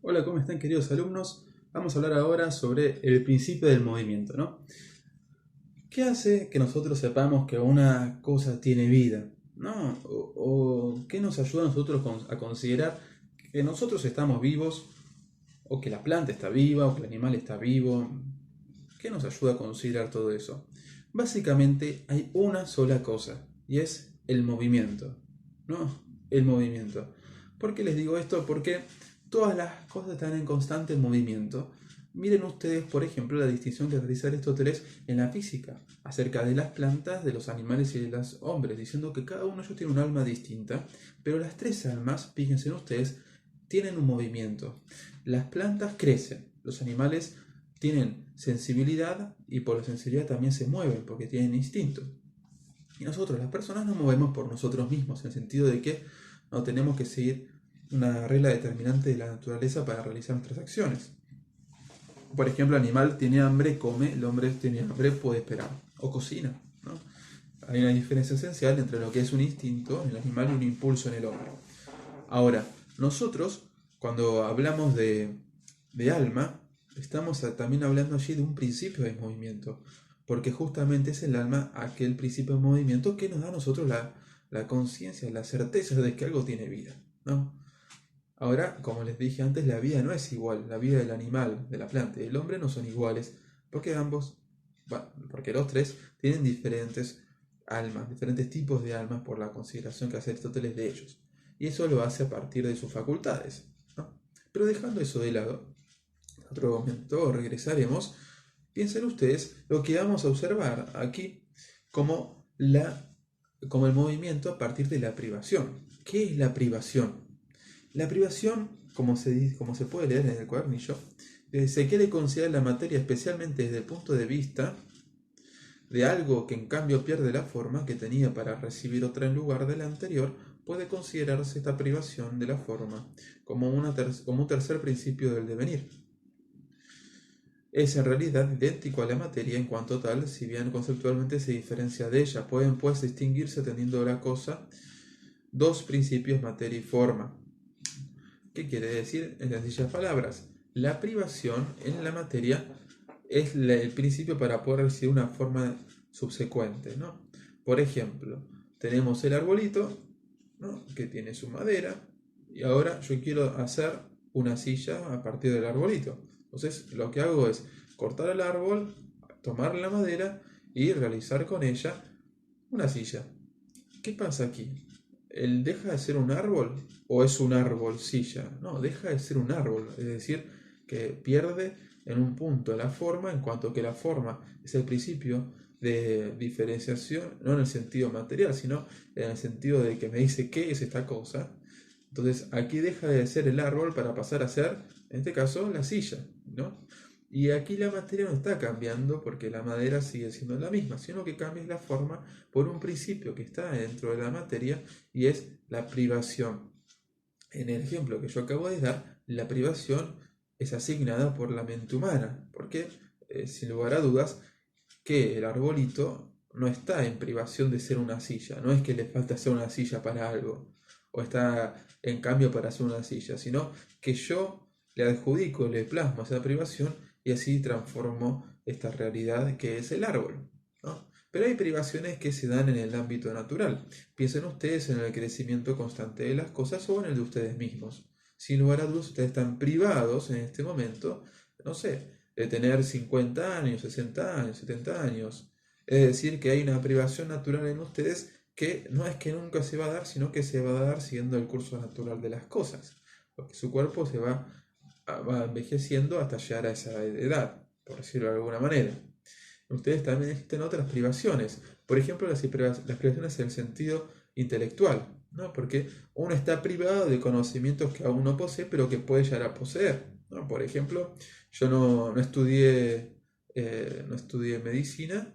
Hola, ¿cómo están queridos alumnos? Vamos a hablar ahora sobre el principio del movimiento, ¿no? ¿Qué hace que nosotros sepamos que una cosa tiene vida? ¿No? O qué nos ayuda a nosotros a considerar que nosotros estamos vivos, o que la planta está viva, o que el animal está vivo? ¿Qué nos ayuda a considerar todo eso? Básicamente hay una sola cosa, y es el movimiento, ¿no? El movimiento. ¿Por qué les digo esto? Porque todas las cosas están en constante movimiento. Miren ustedes, por ejemplo, la distinción que realiza Aristóteles en la física acerca de las plantas, de los animales y de los hombres, diciendo que cada uno de ellos tiene un alma distinta, pero las tres almas, fíjense ustedes, tienen un movimiento. Las plantas crecen, los animales tienen sensibilidad y por la sensibilidad también se mueven porque tienen instinto. Y nosotros, las personas, nos movemos por nosotros mismos, en el sentido de que no tenemos que seguir una regla determinante de la naturaleza para realizar nuestras acciones. Por ejemplo, el animal tiene hambre, come; el hombre tiene hambre, puede esperar o cocina, ¿no? Hay una diferencia esencial entre lo que es un instinto en el animal y un impulso en el hombre. Ahora, nosotros, cuando hablamos de alma, estamos también hablando allí de un principio de movimiento, porque justamente es el alma aquel principio de movimiento que nos da a nosotros la conciencia, la certeza de que algo tiene vida, ¿no? Ahora, como les dije antes, la vida no es igual. La vida del animal, de la planta y del hombre no son iguales, porque porque los tres tienen diferentes almas, diferentes tipos de almas por la consideración que hace Aristóteles de ellos. Y eso lo hace a partir de sus facultades, ¿no? Pero dejando eso de lado, en otro momento regresaremos. Piensen ustedes lo que vamos a observar aquí como, como el movimiento a partir de la privación. ¿Qué es la privación? La privación, como se puede leer en el cuadernillo, se quiere considerar la materia especialmente desde el punto de vista de algo que en cambio pierde la forma que tenía para recibir otra en lugar de la anterior. Puede considerarse esta privación de la forma como un tercer principio del devenir. Es en realidad idéntico a la materia en cuanto tal, si bien conceptualmente se diferencia de ella. Pueden pues distinguirse, teniendo la cosa dos principios, materia y forma. ¿Qué quiere decir? En sencillas palabras, la privación en la materia es el principio para poder recibir una forma subsecuente, ¿no? Por ejemplo, tenemos el arbolito, ¿no?, que tiene su madera, y ahora yo quiero hacer una silla a partir del arbolito. Entonces lo que hago es cortar el árbol, tomar la madera y realizar con ella una silla. ¿Qué pasa aquí? ¿El deja de ser un árbol o es un árbol silla? No, deja de ser un árbol, es decir, que pierde en un punto la forma, en cuanto que la forma es el principio de diferenciación, no en el sentido material, sino en el sentido de que me dice qué es esta cosa. Entonces aquí deja de ser el árbol para pasar a ser, en este caso, la silla, ¿no? Y aquí la materia no está cambiando porque la madera sigue siendo la misma, sino que cambia la forma por un principio que está dentro de la materia, y es la privación. En el ejemplo que yo acabo de dar, la privación es asignada por la mente humana, porque sin lugar a dudas que el arbolito no está en privación de ser una silla, no es que le falta hacer una silla para algo, o está en cambio para hacer una silla, sino que yo le adjudico, le plasmo esa privación y así transformo esta realidad que es el árbol, ¿no? Pero hay privaciones que se dan en el ámbito natural. Piensen ustedes en el crecimiento constante de las cosas o en el de ustedes mismos. Sin lugar a dudas, ustedes están privados en este momento, no sé, de tener 50 años, 60 años, 70 años. Es decir, que hay una privación natural en ustedes que no es que nunca se va a dar, sino que se va a dar siguiendo el curso natural de las cosas. Porque su cuerpo va envejeciendo hasta llegar a esa edad, por decirlo de alguna manera. Ustedes también existen otras privaciones. Por ejemplo, las privaciones en el sentido intelectual, ¿no? Porque uno está privado de conocimientos que aún no posee, pero que puede llegar a poseer, ¿no? Por ejemplo, yo no estudié medicina,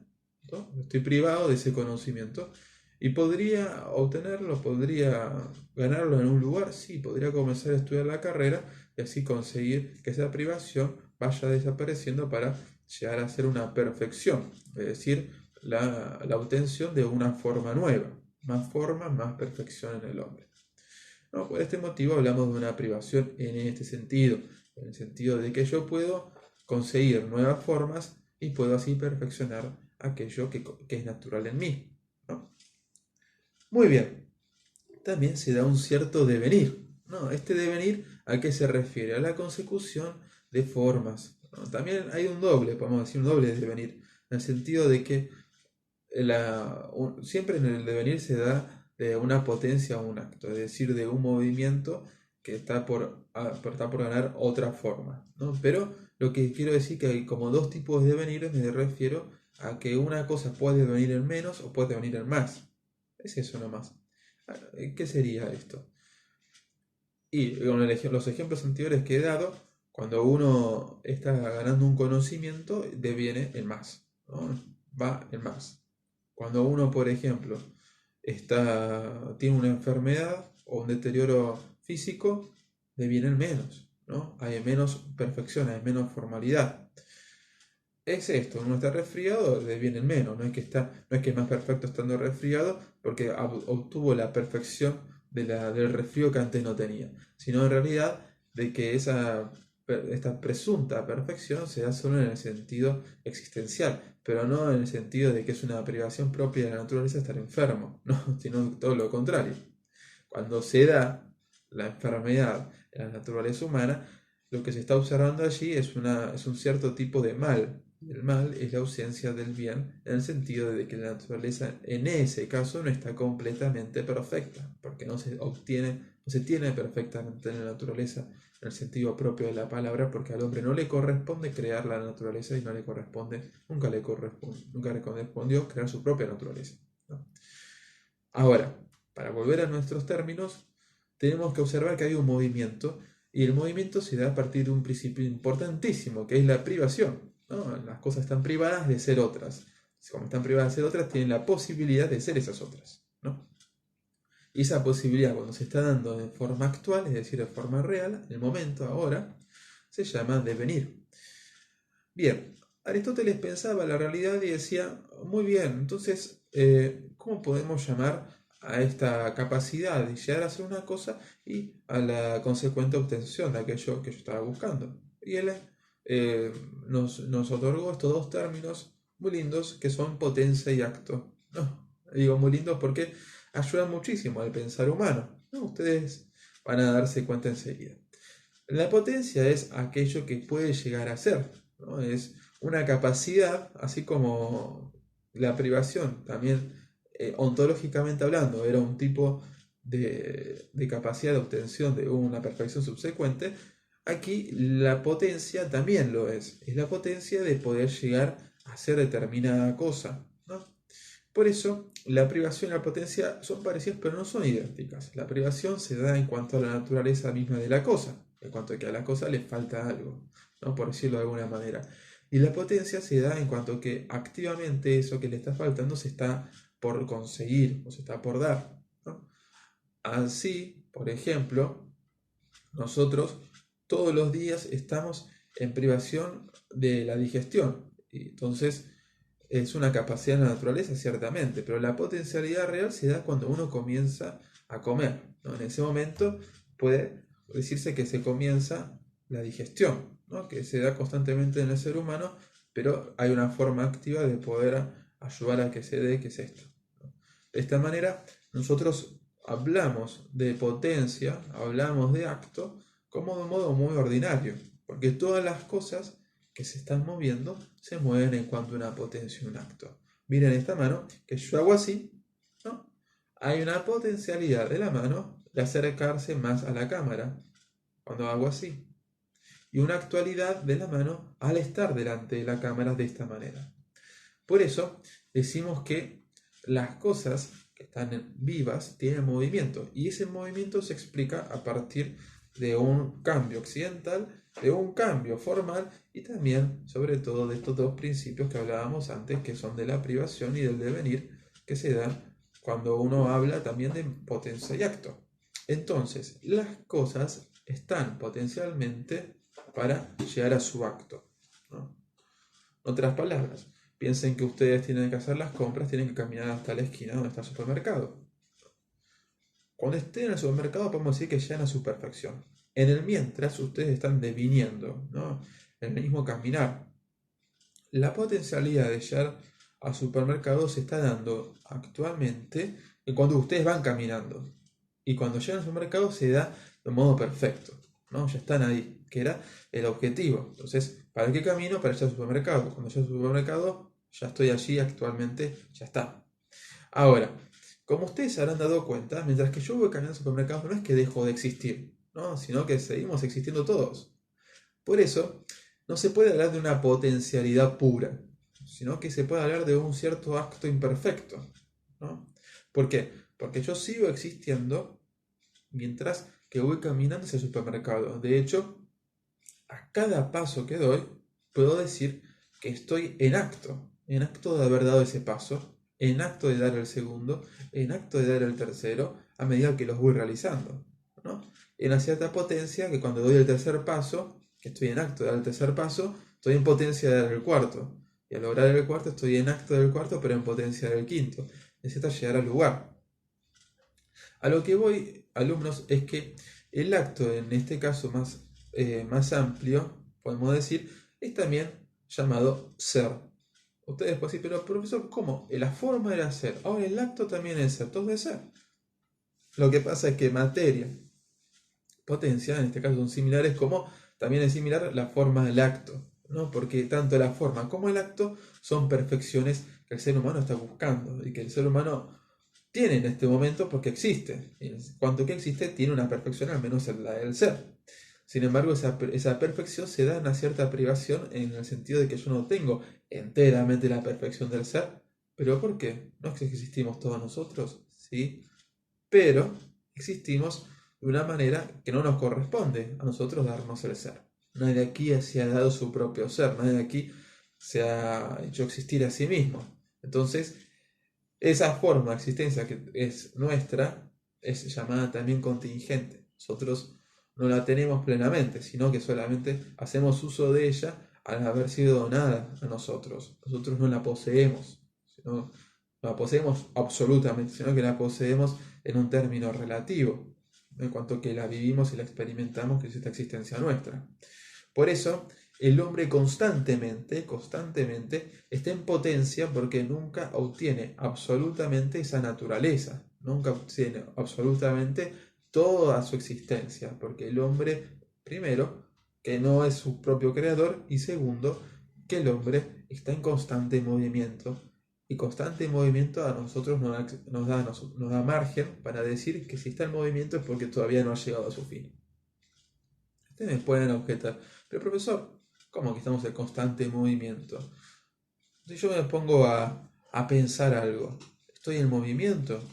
¿no? Estoy privado de ese conocimiento. ¿Y podría obtenerlo, podría ganarlo en un lugar? Sí, podría comenzar a estudiar la carrera y así conseguir que esa privación vaya desapareciendo para llegar a ser una perfección, es decir, la obtención de una forma nueva, más forma, más perfección en el hombre. ¿no? Por este motivo hablamos de una privación en este sentido, en el sentido de que yo puedo conseguir nuevas formas y puedo así perfeccionar aquello que es natural en mí, ¿no? Muy bien, también se da un cierto devenir, ¿no? Este devenir, ¿a qué se refiere? A la consecución de formas, ¿no? También hay un doble, podemos decir un doble devenir, en el sentido de que siempre en el devenir se da de una potencia a un acto, es decir, de un movimiento que está por ganar otra forma, ¿no? Pero lo que quiero decir que hay como dos tipos de devenires, me refiero a que una cosa puede devenir en menos o puede devenir en más. Es eso nomás. ¿Qué sería esto? Y con los ejemplos anteriores que he dado, cuando uno está ganando un conocimiento, deviene en más, ¿no? Va en más. Cuando uno, por ejemplo, tiene una enfermedad o un deterioro físico, deviene en menos, ¿no? Hay menos perfección, hay menos formalidad. Es esto, uno está resfriado, deviene en menos, no es que es más perfecto estando resfriado porque obtuvo la perfección del resfrío que antes no tenía, sino en realidad de que esta presunta perfección se da solo en el sentido existencial, pero no en el sentido de que es una privación propia de la naturaleza estar enfermo, no, sino todo lo contrario. Cuando se da la enfermedad en la naturaleza humana, lo que se está observando allí es un cierto tipo de mal. El mal es la ausencia del bien en el sentido de que la naturaleza en ese caso no está completamente perfecta, porque no se tiene perfectamente en la naturaleza en el sentido propio de la palabra, porque al hombre no le corresponde crear la naturaleza y nunca le correspondió crear su propia naturaleza, ¿no? Ahora, para volver a nuestros términos, tenemos que observar que hay un movimiento y el movimiento se da a partir de un principio importantísimo, que es la privación, ¿no? Las cosas están privadas de ser otras. Como están privadas de ser otras, tienen la posibilidad de ser esas otras, ¿no? Y esa posibilidad, cuando se está dando de forma actual, es decir, de forma real, en el momento, ahora, se llama devenir. Bien, Aristóteles pensaba la realidad y decía, muy bien, entonces, ¿cómo podemos llamar a esta capacidad de llegar a hacer una cosa y a la consecuente obtención de aquello que yo estaba buscando? Y él nos otorgó estos dos términos muy lindos que son potencia y acto. No, digo muy lindos porque ayudan muchísimo al pensar humano, ¿no? Ustedes van a darse cuenta enseguida. La potencia es aquello que puede llegar a ser, ¿no? Es una capacidad, así como la privación, también ontológicamente hablando, era un tipo de capacidad de obtención de una perfección subsecuente. Aquí la potencia también lo es la potencia de poder llegar a ser determinada cosa, ¿no? Por eso, la privación y la potencia son parecidas pero no son idénticas. La privación se da en cuanto a la naturaleza misma de la cosa, en cuanto a que a la cosa le falta algo, ¿no? Por decirlo de alguna manera. Y la potencia se da en cuanto a que activamente eso que le está faltando se está por conseguir o se está por dar, ¿no? Así, por ejemplo, nosotros todos los días estamos en privación de la digestión. Y entonces es una capacidad de la naturaleza, ciertamente, pero la potencialidad real se da cuando uno comienza a comer, ¿no? En ese momento puede decirse que se comienza la digestión, ¿no? Que se da constantemente en el ser humano, pero hay una forma activa de poder ayudar a que se dé, que es esto, ¿no? De esta manera, nosotros hablamos de potencia, hablamos de acto, como de un modo muy ordinario, porque todas las cosas que se están moviendo se mueven en cuanto a una potencia y un acto. Miren esta mano, que yo hago así, ¿no? Hay una potencialidad de la mano de acercarse más a la cámara cuando hago así. Y una actualidad de la mano al estar delante de la cámara de esta manera. Por eso decimos que las cosas que están vivas tienen movimiento. Y ese movimiento se explica a partir de un cambio occidental, de un cambio formal y también, sobre todo, de estos dos principios que hablábamos antes, que son de la privación y del devenir, que se dan cuando uno habla también de potencia y acto. Entonces, las cosas están potencialmente para llegar a su acto, ¿no? Otras palabras, piensen que ustedes tienen que hacer las compras, tienen que caminar hasta la esquina donde está el supermercado. Cuando estén en el supermercado podemos decir que llegan a su perfección. En el mientras ustedes están deviniendo, ¿no? En el mismo caminar. La potencialidad de llegar al supermercado se está dando actualmente cuando ustedes van caminando. Y cuando llegan al supermercado se da de modo perfecto, ¿no? Ya están ahí, que era el objetivo. Entonces, ¿para qué camino? Para llegar al supermercado. Cuando llego al supermercado, ya estoy allí actualmente, ya está. Ahora, como ustedes se habrán dado cuenta, mientras que yo voy caminando al supermercado, no es que dejo de existir, ¿no? Sino que seguimos existiendo todos. Por eso, no se puede hablar de una potencialidad pura, sino que se puede hablar de un cierto acto imperfecto, ¿no? ¿Por qué? Porque yo sigo existiendo mientras que voy caminando hacia el supermercado. De hecho, a cada paso que doy, puedo decir que estoy en acto de haber dado ese paso, en acto de dar el segundo, en acto de dar el tercero, a medida que los voy realizando, ¿no? En una cierta potencia que cuando doy el tercer paso, que estoy en acto de dar el tercer paso, estoy en potencia de dar el cuarto. Y al lograr el cuarto, estoy en acto del cuarto, pero en potencia del quinto. Necesito llegar al lugar. A lo que voy, alumnos, es que el acto, en este caso más amplio, podemos decir, es también llamado ser. Ustedes pueden decir, pero profesor, ¿cómo? La forma era ser, ahora el acto también es ser, todo es ser. Lo que pasa es que materia, potencia, en este caso son similares, como también es similar la forma del acto, ¿no? Porque tanto la forma como el acto son perfecciones que el ser humano está buscando y que el ser humano tiene en este momento porque existe. En cuanto que existe, tiene una perfección, al menos la del ser. Sin embargo, esa perfección se da una cierta privación en el sentido de que yo no tengo enteramente la perfección del ser. ¿Pero por qué? No es que existimos todos nosotros, ¿sí? Pero existimos de una manera que no nos corresponde a nosotros darnos el ser. Nadie aquí se ha dado su propio ser, nadie aquí se ha hecho existir a sí mismo. Entonces, esa forma de existencia que es nuestra es llamada también contingente. Nosotros no la tenemos plenamente, sino que solamente hacemos uso de ella al haber sido donada a nosotros. Nosotros no la poseemos, no la poseemos absolutamente, sino que la poseemos en un término relativo, en cuanto que la vivimos y la experimentamos, que es esta existencia nuestra. Por eso, el hombre constantemente está en potencia porque nunca obtiene absolutamente esa naturaleza, nunca obtiene absolutamente toda su existencia, porque el hombre, primero, que no es su propio creador, y segundo, que el hombre está en constante movimiento. Y constante movimiento a nosotros nos da margen para decir que si está en movimiento es porque todavía no ha llegado a su fin. Ustedes me pueden objetar, pero profesor, ¿cómo que estamos en constante movimiento? Si yo me pongo a pensar algo, ¿estoy en movimiento?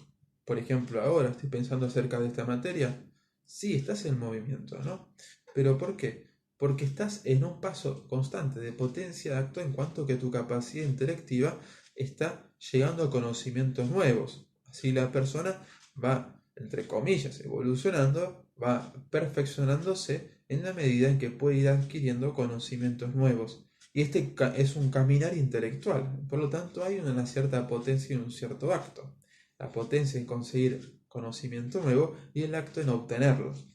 Por ejemplo, ahora estoy pensando acerca de esta materia. Sí, estás en movimiento, ¿no? ¿Pero por qué? Porque estás en un paso constante de potencia de acto en cuanto que tu capacidad intelectiva está llegando a conocimientos nuevos. Así la persona va, entre comillas, evolucionando, va perfeccionándose en la medida en que puede ir adquiriendo conocimientos nuevos. Y este es un caminar intelectual, por lo tanto hay una cierta potencia y un cierto acto. La potencia en conseguir conocimiento nuevo y el acto en obtenerlos.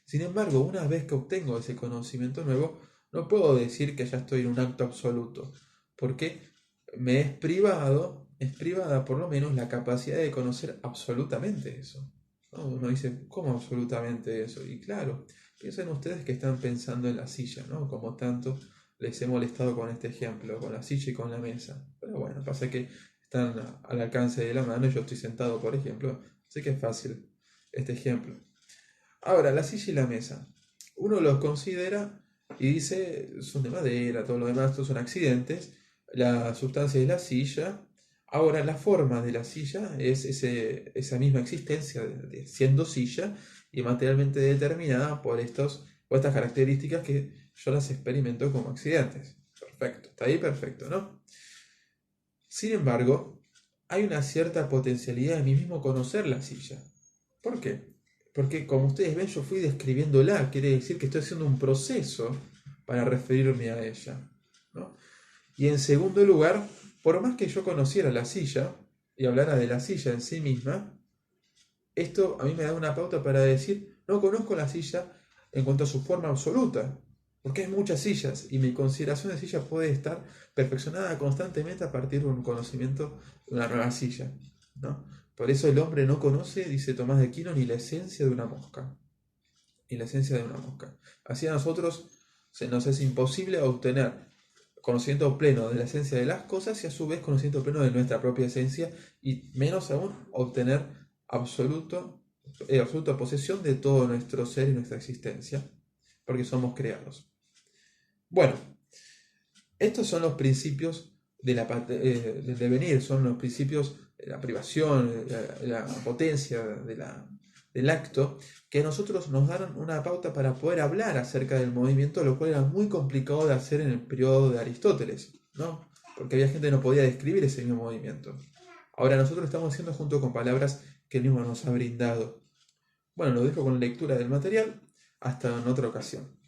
Sin embargo, una vez que obtengo ese conocimiento nuevo, no puedo decir que ya estoy en un acto absoluto, porque me es privada por lo menos la capacidad de conocer absolutamente eso. ¿No? Uno dice, ¿cómo absolutamente eso? Y claro, piensen ustedes que están pensando en la silla, ¿no? Como tanto les he molestado con este ejemplo, con la silla y con la mesa. Pero bueno, pasa que están al alcance de la mano y yo estoy sentado, por ejemplo, así que es fácil este ejemplo. Ahora, la silla y la mesa. Uno los considera y dice, son de madera, todo lo demás, estos son accidentes. La sustancia es la silla. Ahora, la forma de la silla es esa misma existencia siendo silla y materialmente determinada por estas características que yo las experimento como accidentes. Perfecto, está ahí perfecto, ¿no? Sin embargo, hay una cierta potencialidad de mí mismo conocer la silla. ¿Por qué? Porque como ustedes ven, yo fui describiéndola, quiere decir que estoy haciendo un proceso para referirme a ella, ¿no? Y en segundo lugar, por más que yo conociera la silla y hablara de la silla en sí misma, Esto a mí me da una pauta para decir, no conozco la silla en cuanto a su forma absoluta, porque hay muchas sillas y mi consideración de silla puede estar perfeccionada constantemente a partir de un conocimiento de una nueva silla, ¿no? Por eso el hombre no conoce, dice Tomás de Aquino, ni la esencia de una mosca, ni la esencia de una mosca. Así a nosotros se nos es imposible obtener conocimiento pleno de la esencia de las cosas y a su vez conocimiento pleno de nuestra propia esencia y menos aún obtener absoluta posesión de todo nuestro ser y nuestra existencia, porque somos creados. Bueno, estos son los principios del devenir, son los principios de la privación, la potencia del acto, que a nosotros nos dan una pauta para poder hablar acerca del movimiento, lo cual era muy complicado de hacer en el periodo de Aristóteles, ¿no? Porque había gente que no podía describir ese mismo movimiento. Ahora nosotros lo estamos haciendo junto con palabras que él mismo nos ha brindado. Bueno, lo dejo con lectura del material. Hasta en otra ocasión.